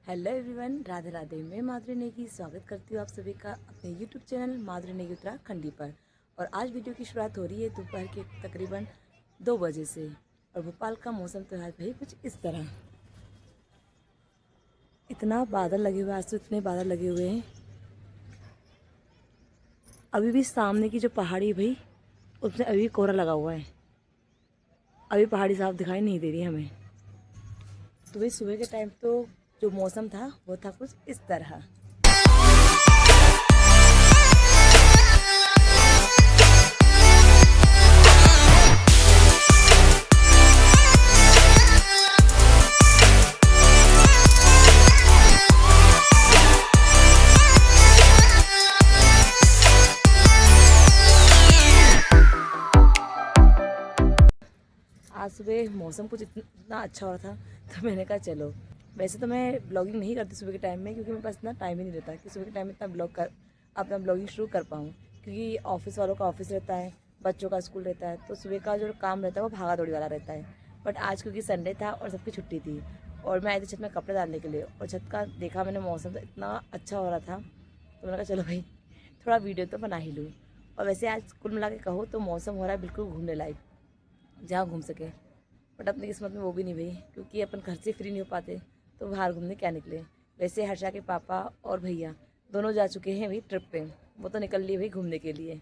Hello everyone, Radhe Radhe. मैं माधुरी नेगी स्वागत करती हूँ आप सभी का अपने यूट्यूब चैनल माधुरी नेगी उत्तराखंडी पर। और आज वीडियो की शुरुआत हो रही है दोपहर के तकरीबन 2 बजे से। और भोपाल का मौसम तो है भाई कुछ इस तरह, इतना बादल लगे हुए, आज तो इतने बादल लगे हुए हैं। अभी भी सामने की जो पहाड़ी है भाई, उसमें अभी कोहरा लगा हुआ है, अभी पहाड़ी साफ दिखाई नहीं दे रही हमें। तो भाई सुबह के टाइम तो जो मौसम था वो था कुछ इस तरह। आज सुबह मौसम कुछ इतना अच्छा हो रहा था तो मैंने कहा चलो। वैसे तो मैं ब्लॉगिंग नहीं करती सुबह के टाइम में, क्योंकि मेरे पास इतना टाइम ही नहीं रहता कि सुबह के टाइम में इतना अपना ब्लॉगिंग शुरू कर पाऊँ। क्योंकि ऑफिस वालों का ऑफिस रहता है, बच्चों का स्कूल रहता है, तो सुबह का जो काम रहता है वो भागा दौड़ी वाला रहता है। बट आज क्योंकि संडे था और सबकी छुट्टी थी और मैं आई थी छत में कपड़े डालने के लिए, और छत का देखा मैंने मौसम तो इतना अच्छा हो रहा था, तो मैंने कहा चलो भाई थोड़ा वीडियो तो बना ही लूँ। और वैसे आज कुल मिला के कहो तो मौसम हो रहा है बिल्कुल घूमने लायक, जहाँ घूम सके। बट अपनी किस्मत में वो भी नहीं भाई, क्योंकि अपन घर से फ्री नहीं हो पाते तो बाहर घूमने क्या निकले। वैसे हर्षा के पापा और भैया दोनों जा चुके हैं भाई ट्रिप पे, वो तो निकल लिए भाई घूमने के लिए।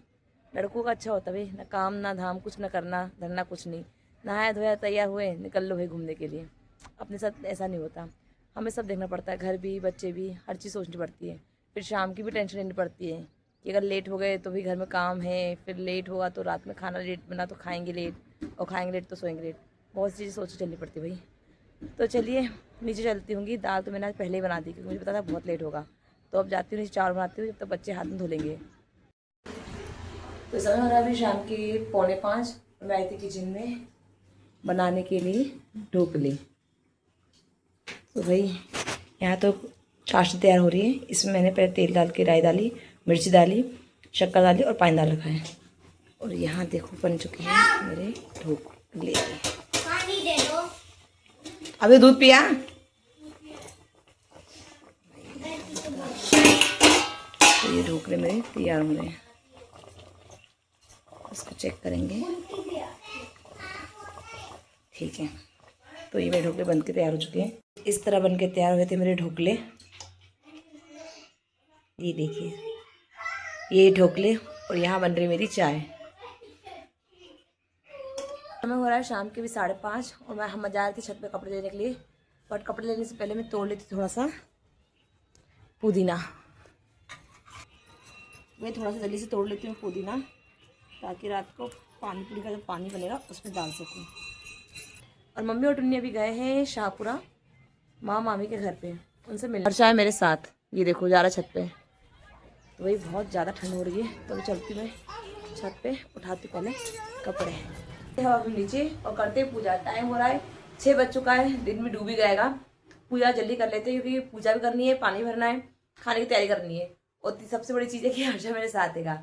लड़कों का अच्छा होता भाई, ना काम ना धाम, कुछ ना करना धरना कुछ नहीं, नहाया धोया तैयार हुए निकल लो भाई घूमने के लिए। अपने साथ ऐसा नहीं होता, हमें सब देखना पड़ता है, घर भी बच्चे भी, हर चीज़ सोचनी पड़ती है। फिर शाम की भी टेंशन लेनी पड़ती है कि अगर लेट हो गए तो भी घर में काम है, फिर लेट होगा तो रात में खाना लेट बना तो खाएंगे लेट, और खाएंगे लेट तो सोएंगे लेट। बहुत सी चीज़ें सोच के चलनी पड़ती भाई। तो चलिए नीचे चलती हूँगी। दाल तो मैंने आज पहले ही बना दी क्योंकि मुझे पता था बहुत लेट होगा। तो अब जाती हूँ नीचे, चावल बनाती हूँ, जब तक बच्चे हाथ में धो लेंगे। तो समय हो रहा है अभी शाम के 4:45। मैं आई थी किचन में बनाने के लिए ढोकले। तो भाई यहाँ तो चाशनी तैयार हो रही है। इसमें मैंने पहले तेल डाल के राई डाली, मिर्ची डाली, शक्कर डाली और पानी डाल रखा है। और यहाँ देखो बन चुके हैं मेरे ढोकले। अभी दूध पिया? तो ये ढोकले मेरे तैयार हो रहे हैं, इसको चेक करेंगे। ठीक है, तो ये मेरे ढोकले बनके तैयार हो चुके हैं। इस तरह बनके तैयार हुए थे मेरे ढोकले। ये देखिए ये ढोकले, और यहाँ बन रही मेरी चाय। समय हो रहा है शाम के भी 5:30 और हम जा रहे थे छत पे कपड़े लेने के लिए। बट कपड़े लेने से पहले मैं तोड़ लेती थोड़ा सा पुदीना। मैं थोड़ा सा जल्दी से तोड़ लेती हूँ पुदीना, ताकि रात को पानी पूरी का जब पानी बनेगा उसमें डाल सकूँ। और मम्मी और टुन्नी अभी गए हैं शाहपुरा मामी के घर पे, उनसे मिलने। हर्षा है मेरे साथ, ये देखो जा रहा छत पे। तो वही बहुत ज़्यादा ठंड हो रही है, तो अभी चलती मैं छत पे, उठाती पहले कपड़े हम नीचे और करते पूजा। टाइम हो रहा है 6 बज चुका है, दिन में डूब ही जाएगा। पूजा जल्दी कर लेते हैं क्योंकि पूजा भी करनी है, पानी भरना है, खाने की तैयारी करनी है। और सबसे बड़ी चीज़ है कि हर्षा मेरे साथ देगा,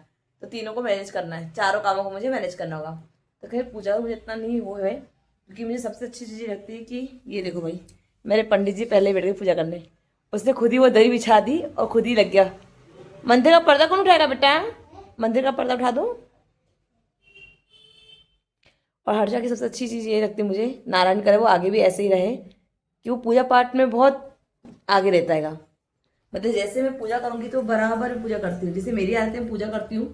तो तीनों को मैनेज करना है, चारों कामों को मुझे मैनेज करना होगा। तो खैर पूजा तो मुझे इतना नहीं वो है, क्योंकि मुझे सबसे अच्छी चीज़ लगती है कि ये देखो भाई मेरे पंडित जी पहले बैठ गए पूजा करने। उसने खुद ही वो दरी बिछा दी और खुद ही लग गया। मंदिर का पर्दा कौन उठाएगा बेटा? मंदिर का पर्दा उठा दो। और हर्षा की सबसे अच्छी चीज़ ये लगती है मुझे, नारायण करे वो आगे भी ऐसे ही रहे, कि वो पूजा पाठ में बहुत आगे रहता है। मतलब जैसे मैं पूजा करूंगी तो बराबर पूजा करती हूँ, जैसे मेरी आदत है पूजा करती हूँ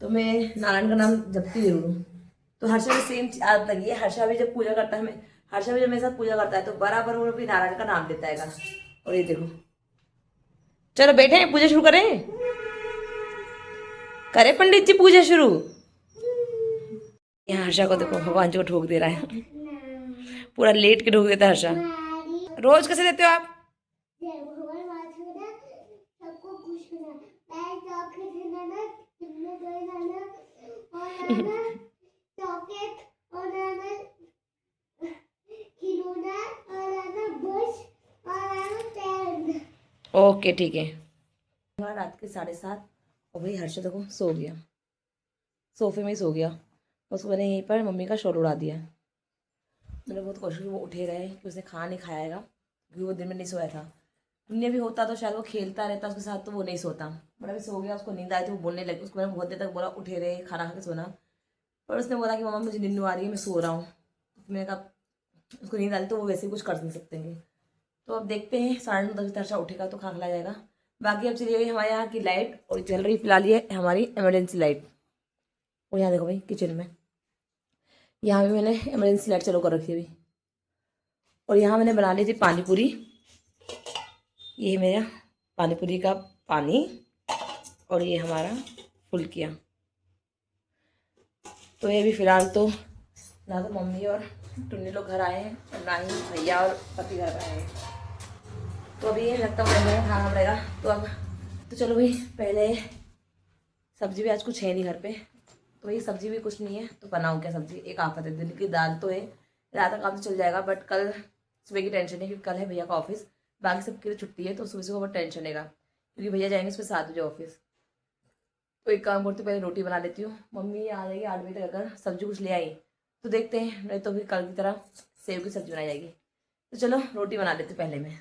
तो मैं नारायण का नाम जपती जरूर हूँ। तो हर्षा भी सेम आदत लगी है। हर्षा भी जब पूजा करता है, मैं हर्षा भी जब मेरे साथ पूजा करता है तो बराबर वो भी नारायण का नाम देता है। और ये देखो, चलो बैठे पूजा शुरू करें। करें पंडित जी पूजा शुरू। यहाँ हर्षा को देखो भगवान जी को ठोक दे रहा है, पूरा लेट के ठोक देता है हर्षा। रोज कैसे देते हो आप? ओके ठीक है। रात के 7:30 और भाई हर्षा देखो सो गया, सोफे में ही सो गया। उसको मैंने यहीं पर मम्मी का शोर उड़ा दिया। मैंने बहुत कोशिश की वो उठे रहे कि उसने खाना नहीं खाएगा, क्योंकि वो दिन में नहीं सोया था। दुनिया भी होता तो शायद वो खेलता रहता उसके साथ, तो वो नहीं सोता। बट अभी सो गया, उसको नींद आई थी, वो बोलने लगी। उसको मैंने बहुत देर तक बोला उठे रहे, खाना खा के सोना, पर उसने बोला कि मम्मा मुझे नींद आ रही है, मैं सो रहा हूँ। मैंने कहा उसको नींद आ रही तो वो वैसे ही कुछ कर नहीं सकते हैं। तो अब देखते हैं, 9:30 बजे हर्षा उठेगा तो खाना खिलाया जाएगा। बाकी अब चली गई हमारे यहाँ की लाइट, और चल रही फिलहाल ये हमारी इमरजेंसी लाइट। और यहाँ देखो भाई किचन में, यहाँ भी मैंने इमरजेंसी लाइट चालू कर रखी है अभी। और यहाँ मैंने बना ली थी पानी पूरी। ये मेरा पानी पूरी का पानी, और ये हमारा फुल्कियाँ। तो ये भी फ़िलहाल तो ना तो मम्मी और टुन्नी लोग घर आए हैं, और ना ही भैया और पति घर आए हैं। तो अभी ये लगता है खाना पड़ेगा। तो अब तो चलो भाई, पहले सब्जी भी आज कुछ है नहीं घर पे, तो वही सब्जी भी कुछ नहीं है, तो बनाऊँ क्या सब्जी। एक आफत है, दिन की दाल तो है, रात का काम तो चल जाएगा, बट कल सुबह की टेंशन है, क्योंकि कल है भैया का ऑफिस। बाकी सबके लिए छुट्टी है, तो सुबह सुबह बहुत टेंशन रहेगा, क्योंकि भैया जाएंगे सुबह 7 बजे ऑफिस। तो एक काम करती हूँ, पहले रोटी बना लेती हूँ। मम्मी आ जाएगी 8 बजे तक, अगर सब्जी कुछ ले आई तो देखते हैं, नहीं तो फिर कल की तरह सेव की सब्जी बनाई जाएगी। तो चलो रोटी बना लेती हूँ पहले मैं।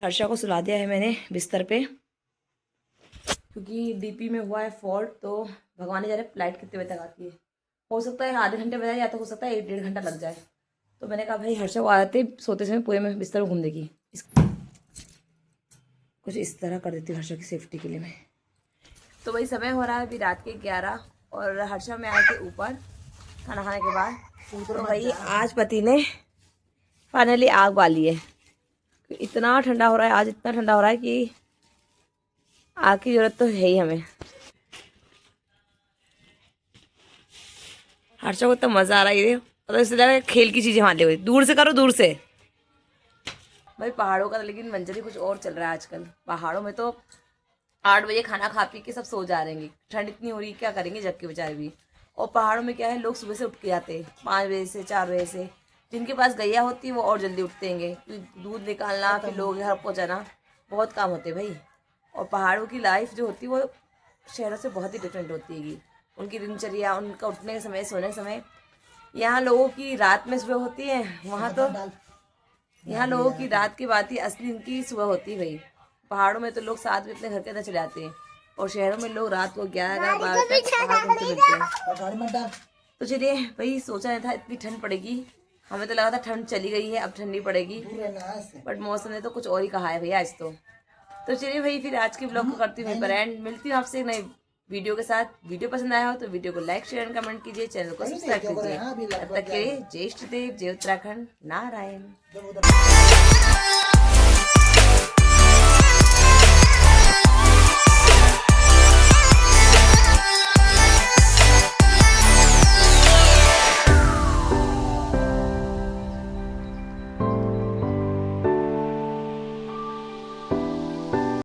हर्षा को सुला दिया है मैंने बिस्तर पे, क्योंकि डीपी में हुआ है फॉल्ट, तो भगवान ने जाने फ्लाइट कितने बजे तक आती है। हो सकता है आधे घंटे बजाय, या तो हो सकता है 1-1.5 घंटा लग जाए। तो मैंने कहा भाई हर्षा को आते सोते समय पूरे में बिस्तर में घूम देगी, कुछ इस तरह कर देती हूँ हर्षा की सेफ्टी के लिए मैं। तो वही समय हो रहा है अभी रात के 11, और हर्षा में आए थे ऊपर खाना खाने के बाद। तो भाई आज पति ने फाइनली आग बाली है। इतना ठंडा हो रहा है आज, इतना ठंडा हो रहा है कि आग की जरूरत तो है ही हमें। हर्षा को इतना मज़ा आ रहा है, और इससे लगा खेल की चीज़ें मारते हुए। दूर से करो, दूर से। भाई पहाड़ों का लेकिन मंजर ही कुछ और चल रहा है आजकल। पहाड़ों में तो 8 बजे खाना खा पी के सब सो जा रहे हैं, ठंड इतनी हो रही है, क्या करेंगे जग के बेचारे भी। और पहाड़ों में क्या है, लोग सुबह से उठ के जाते हैं 5 बजे से 4 बजे से। जिनके पास गैया होती है वो और जल्दी उठते हैं, दूध निकालना, फिर लोग घर पहुँचाना, बहुत काम होते हैं भाई। और पहाड़ों की लाइफ जो होती है वो शहरों से बहुत ही डिफरेंट होती है। उनकी दिनचर्या, उनका उठने का समय, सोने का समय। यहाँ लोगों की रात में सुबह होती है, वहाँ तो यहाँ लोगों की रात के बाद ही असली इनकी सुबह होती है भाई। पहाड़ों में तो लोग 7 बजे अपने घर के अंदर चले जाते हैं, और शहरों में लोग रात को 11-12 तक पहाड़ घूमते मिलते हैं। तो चलिए भाई, सोचा नहीं था इतनी ठंड पड़ेगी, हमें तो लगा था ठंड चली गई है अब ठंड नहीं पड़ेगी, बट मौसम ने तो कुछ और ही कहा है भैया आज तो चलिए भाई, फिर आज के ब्लॉग को करती हूँ मैं एंड। मिलती हूँ आपसे नई वीडियो के साथ। वीडियो पसंद आया हो तो वीडियो को लाइक शेयर एंड कमेंट कीजिए, चैनल को सब्सक्राइब कीजिए। तब तक के लिए जय श्री देव, जय उत्तराखंड, नारायण।